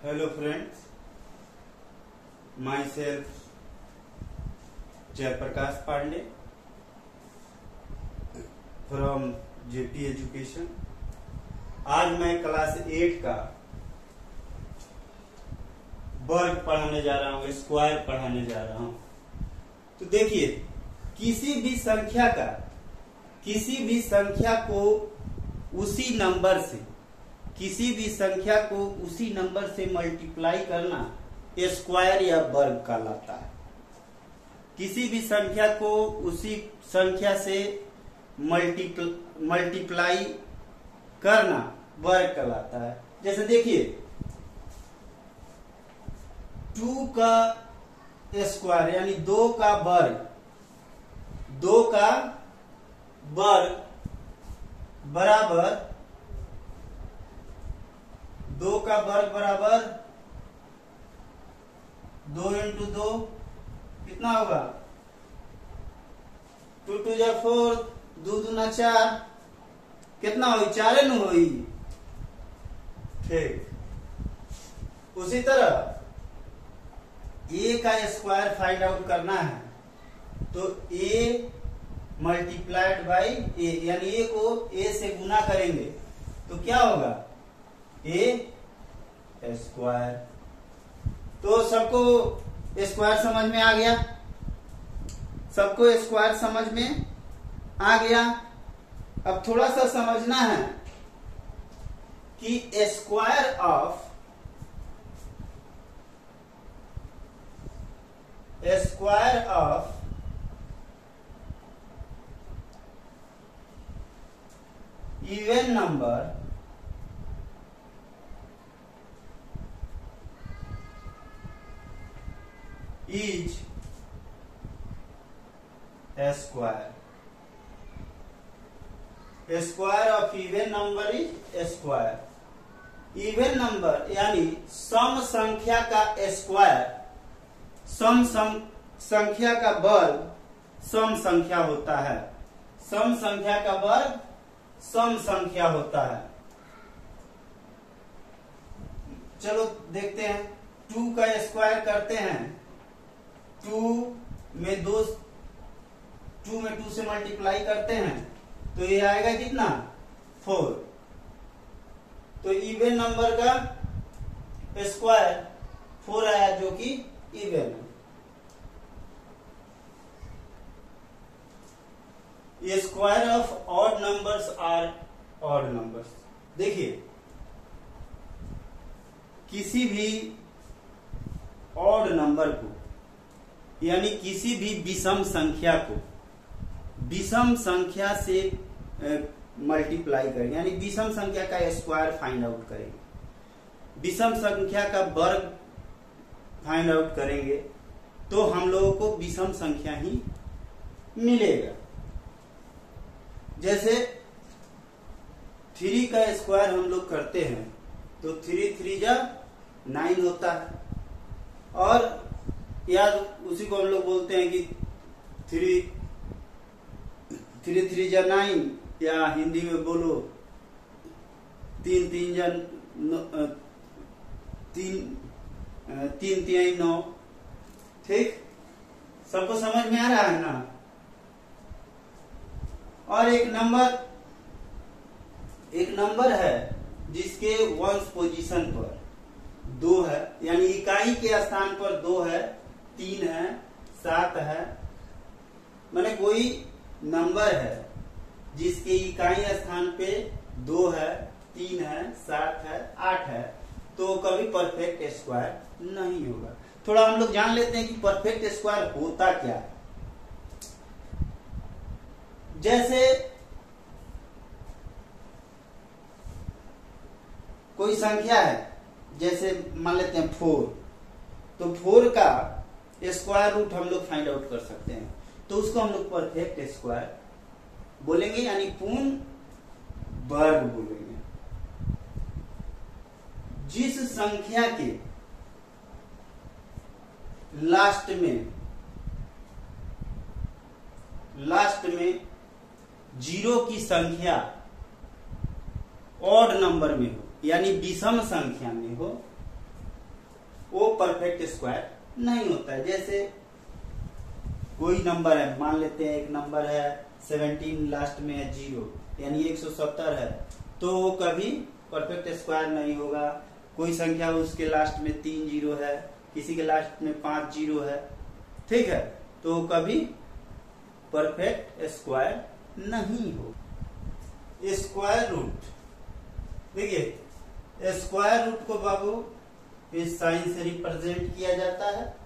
Hello friends, myself Jaiprakash Pandey from JP Education। आज मैं class 8 का वर्ग पढ़ाने जा रहा हूँ, स्क्वायर पढ़ाने जा रहा हूँ। तो देखिए, किसी भी संख्या को उसी नंबर से मल्टीप्लाई करना स्क्वायर या वर्ग कहलाता है। किसी भी संख्या को उसी संख्या से मल्टीप्लाई करना वर्ग कहलाता है। जैसे देखिए, 2 का स्क्वायर यानी 2 का वर्ग बराबर 2 इंटू 2 कितना होगा? 2 2 जा 4, 2 दूना 4, कितना होगी? 4 न होगी। ठीक, उसी तरह a का स्क्वायर फाइंड आउट करना है तो a मल्टीप्लाइड बाई a, यानी a को a से गुना करेंगे तो क्या होगा? a square. तो सबको स्क्वायर समझ में आ गया? सबको स्क्वायर समझ में आ गया। अब थोड़ा सा समझना है कि square of even number is square. Square of even number is square. Even number यानी सम संख्या का स्क्वायर, सम संख्या का वर्ग सम संख्या होता है। सम संख्या का वर्ग सम संख्या होता है। चलो देखते हैं, 2 का स्क्वायर करते हैं। 2 में 2 से मल्टीप्लाई करते हैं तो ये आएगा कितना? 4। तो इवन नंबर का स्क्वायर 4 आया, जो कि इवन है। Square of odd numbers are odd numbers. देखिए, किसी भी ऑड नंबर को यानी किसी भी विषम संख्या को विषम संख्या से मल्टीप्लाई करेंगे, यानी विषम संख्या का स्क्वायर फाइंड आउट करेंगे, विषम संख्या का वर्ग फाइंड आउट करेंगे तो हम लोगों को विषम संख्या ही मिलेगा। जैसे 3 का स्क्वायर हम लोग करते हैं तो 3 3 जा 9 होता है। और याद उसी को हम लोग बोलते हैं कि 3 3 जा 9, या हिंदी में बोलो 3 3 जा 3 3 9। ठीक, सबको समझ में आ रहा है ना? और एक नंबर है जिसके वंस पोजीशन पर 2 है, यानी इकाई के स्थान पर 2 है, 3 है, 7 है। माने कोई नंबर है जिसके इकाई स्थान पे 2 है, 3 है, 7 है, 8 है, तो कभी परफेक्ट स्क्वायर नहीं होगा। थोड़ा हम लोग जान लेते हैं कि परफेक्ट स्क्वायर होता क्या है। जैसे कोई संख्या है, जैसे मान लेते हैं 4, तो 4 का स्क्वायर रूट हम लोग फाइंड आउट कर सकते हैं, तो उसको हम लोग परफेक्ट स्क्वायर बोलेंगे, यानी पूर्ण वर्ग बोलेंगे। जिस संख्या के लास्ट में 0 की संख्या ऑड नंबर में हो, यानी विषम संख्या में हो, वो परफेक्ट स्क्वायर नहीं होता है। जैसे कोई नंबर है, मान लेते हैं एक नंबर है 17, लास्ट में है 0, यानी 170 है, तो वो कभी परफेक्ट स्क्वायर नहीं होगा। कोई संख्या उसके लास्ट में 3 जीरो है, किसी के लास्ट में 5 जीरो है, ठीक है, तो कभी परफेक्ट स्क्वायर नहीं हो। स्क्वायर रूट, देखिए स्क्वायर रूट को बाबू इस साइन से रिप्रेजेंट किया जाता है।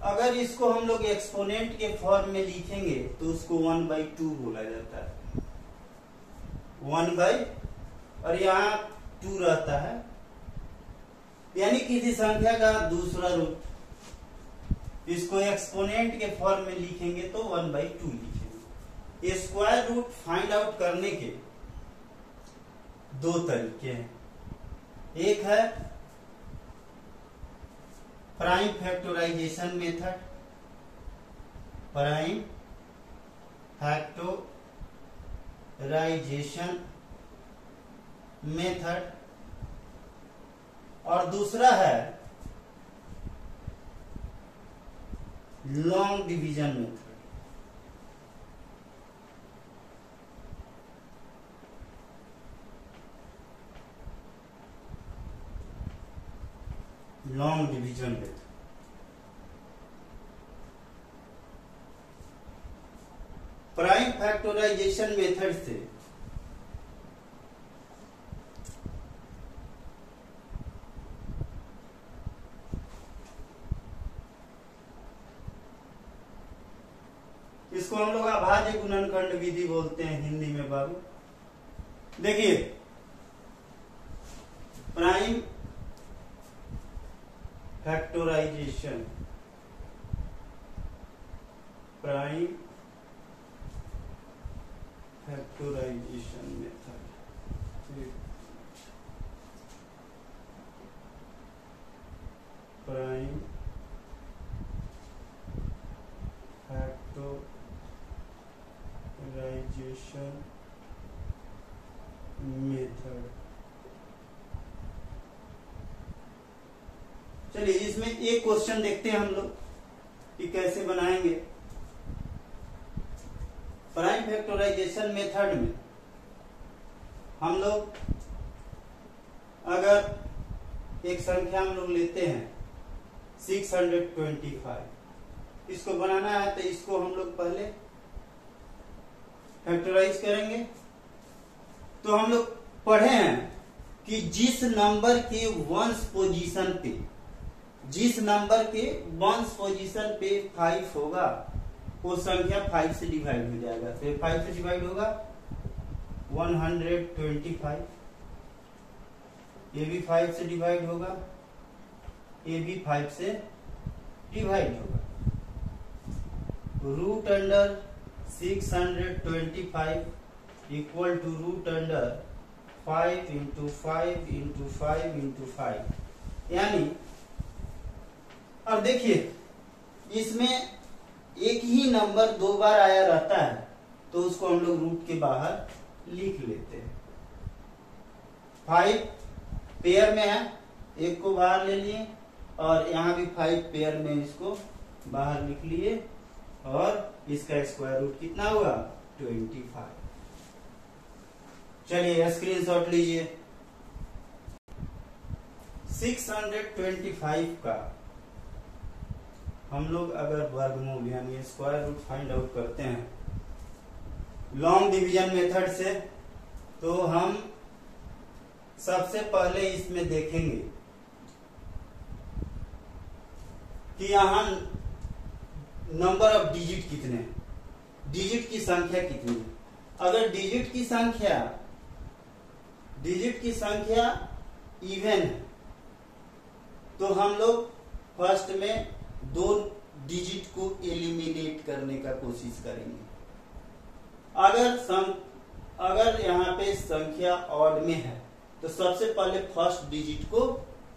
अगर इसको हम लोग एक्सपोनेंट के फॉर्म में लिखेंगे तो उसको 1/2 बोला जाता है। 1 बाई, और यहाँ 2 रहता है, यानी किसी संख्या का दूसरा रूट। इसको एक्सपोनेंट के फॉर्म में लिखेंगे तो 1/2 लिखेंगे। स्क्वायर रूट फाइंड आउट करने के दो तरीके हैं। एक है prime factorisation method, prime factorisation method, और दूसरा है long division method. Long division method prime factorisation method से इसको हम लोग अभाज्य गुणनखंड विधि बोलते हैं हिंदी में बाबू। देखिए prime factorisation, prime factorisation method, prime factorisation method. चलिए इसमें एक क्वेश्चन देखते हैं हम लोग कि कैसे बनाएंगे। प्राइम फैक्टराइजेशन मेथड में हम लोग अगर एक संख्या हम लोग लेते हैं 625, इसको बनाना है तो इसको हम लोग पहले फैक्टराइज करेंगे। तो हम लोग पढ़े हैं कि जिस नंबर के वंस पोजीशन पे, जिस नंबर के वंस पोजीशन पे 5 होगा वो संख्या 5 से डिवाइड हो जाएगा। तो 5 से डिवाइड होगा 125, ये भी 5 से डिवाइड होगा, ये भी 5 से डिवाइड होगा। Root under 625 equal to root under 5 into 5 into 5 into 5, यानी अब देखिए इसमें एक ही नंबर 2 बार आया रहता है तो उसको हम लोग रूट के बाहर लिख लेते हैं। 5 पेयर में है, एक को बाहर ले लिए, और यहाँ भी 5 पेयर में इसको बाहर लिख लिए, और इसका स्क्वायर रूट कितना हुआ 25। चलिए स्क्रीनशॉट लीजिए। 625 का हम लोग अगर वर्गमूल यानी स्क्वायर रूट फाइंड आउट करते हैं लॉन्ग डिवीजन मेथड से, तो हम सबसे पहले इसमें देखेंगे कि यहां नंबर ऑफ डिजिट कितने, डिजिट की संख्या कितनी है। अगर डिजिट की संख्या इवन है तो हम लोग फर्स्ट में 2 डिजिट को एलिमिनेट करने का कोशिश करेंगे। अगर यहाँ पे संख्या ऑड में है तो सबसे पहले फर्स्ट डिजिट को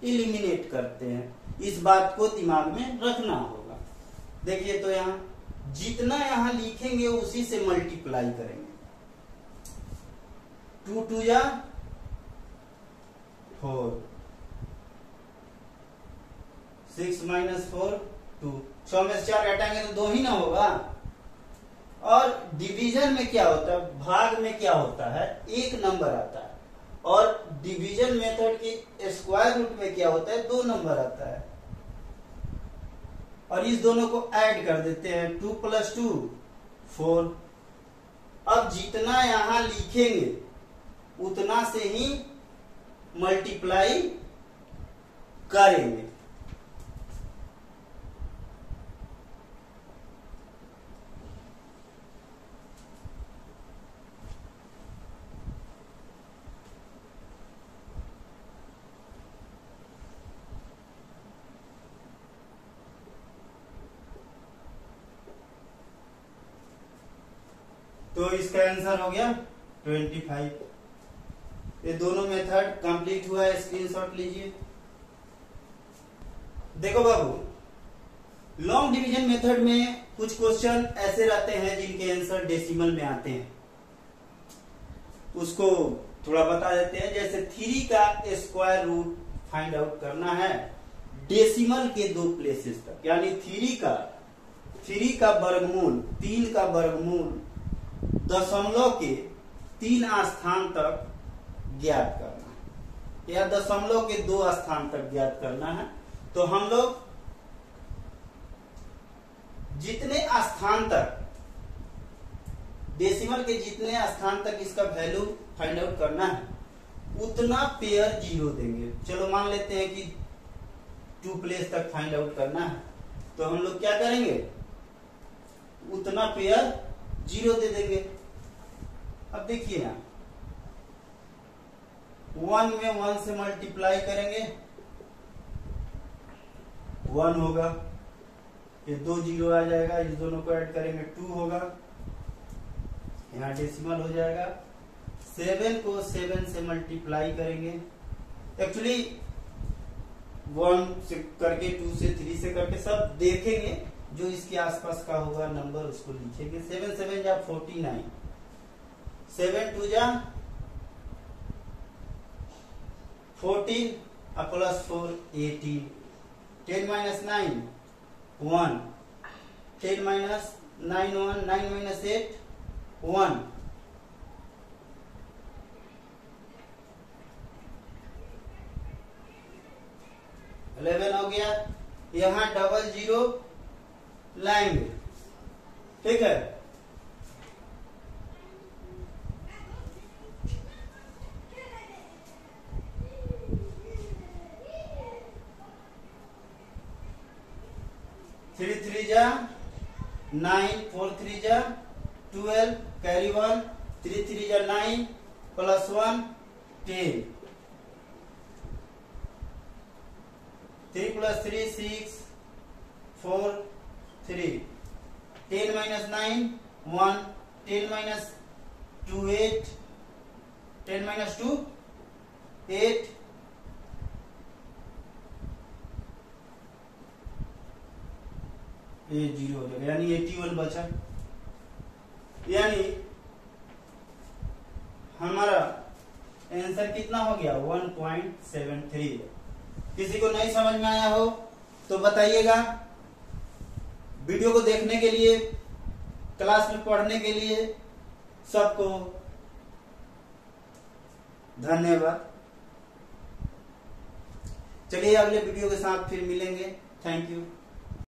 एलिमिनेट करते हैं। इस बात को दिमाग में रखना होगा। देखिए तो यहाँ जितना यहाँ लिखेंगे उसी से मल्टीप्लाई करेंगे। 2 2 या 4, 6 माइनस 4 2। 6 में से 4 घटाएंगे तो 2 ही ना होगा। और डिवीजन में क्या होता है, भाग में क्या होता है, एक नंबर आता है। और डिवीजन मेथड की स्क्वायर रूट में क्या होता है, 2 नंबर आता है। और इस दोनों को ऐड कर देते हैं, 2 + 2 4। अब जितना यहां लिखेंगे उतना से ही मल्टीप्लाई करेंगे। तो इसका आंसर हो गया 25। ये दोनों मेथड कंप्लीट हुआ है, स्क्रीनशॉट लीजिए। देखो बाबू, लॉन्ग डिवीजन मेथड में कुछ क्वेश्चन ऐसे रहते हैं जिनके आंसर डेसिमल में आते हैं, उसको थोड़ा बता देते हैं। जैसे 3 का स्क्वायर रूट फाइंड आउट करना है डेसिमल के 2 प्लेसेस तक, यानी 3 का वर्गमूल, 3 का वर्गमूल दशमलव के 3 स्थान तक ज्ञात करना है, या दशमलव के 2 स्थान तक ज्ञात करना है। तो हम लोग जितने स्थान तक, डेसिमल के जितने स्थान तक इसका वैल्यू फाइंड आउट करना है उतना पेयर 0 देंगे। चलो मान लेते हैं कि 2 प्लेस तक फाइंड आउट करना है, तो हम लोग क्या करेंगे, उतना पेयर 0 दे देंगे। अब देखिए यहां 1 में 1 से मल्टीप्लाई करेंगे 1 होगा, ये 2 0 आ जाएगा, इस दोनों को ऐड करेंगे 2 होगा, यहाँ डेसिमल हो जाएगा। 7 को 7 से मल्टीप्लाई करेंगे, एक्चुअली 1 से करके 2 से 3 से करके सब देखेंगे, जो इसके आसपास का होगा नंबर उसको लिखेंगे। 7 7 जा 49, 7 2 जा 14 प्लस 4 18, 10 माइनस 9 1, 10 माइनस 9 1, 9 माइनस 8 1, 11 हो गया। यहां 00 लाएंगे, ठीक है। थ्री 3 जा 9, 4 3 जा 12, कैरी 1, 3 3 जा 9 प्लस 1 10, 3 + 3 6 4 3, 10 माइनस 9 1, 10 माइनस 2 8, 10 माइनस 2 8, ये 0 हो जाएगा, यानी 81 बचा। यानी हमारा आंसर कितना हो गया, 1.73। किसी को नहीं समझ में आया हो तो बताइएगा। वीडियो को देखने के लिए, क्लास में पढ़ने के लिए सबको धन्यवाद। चलिए अगले वीडियो के साथ फिर मिलेंगे। Thank you.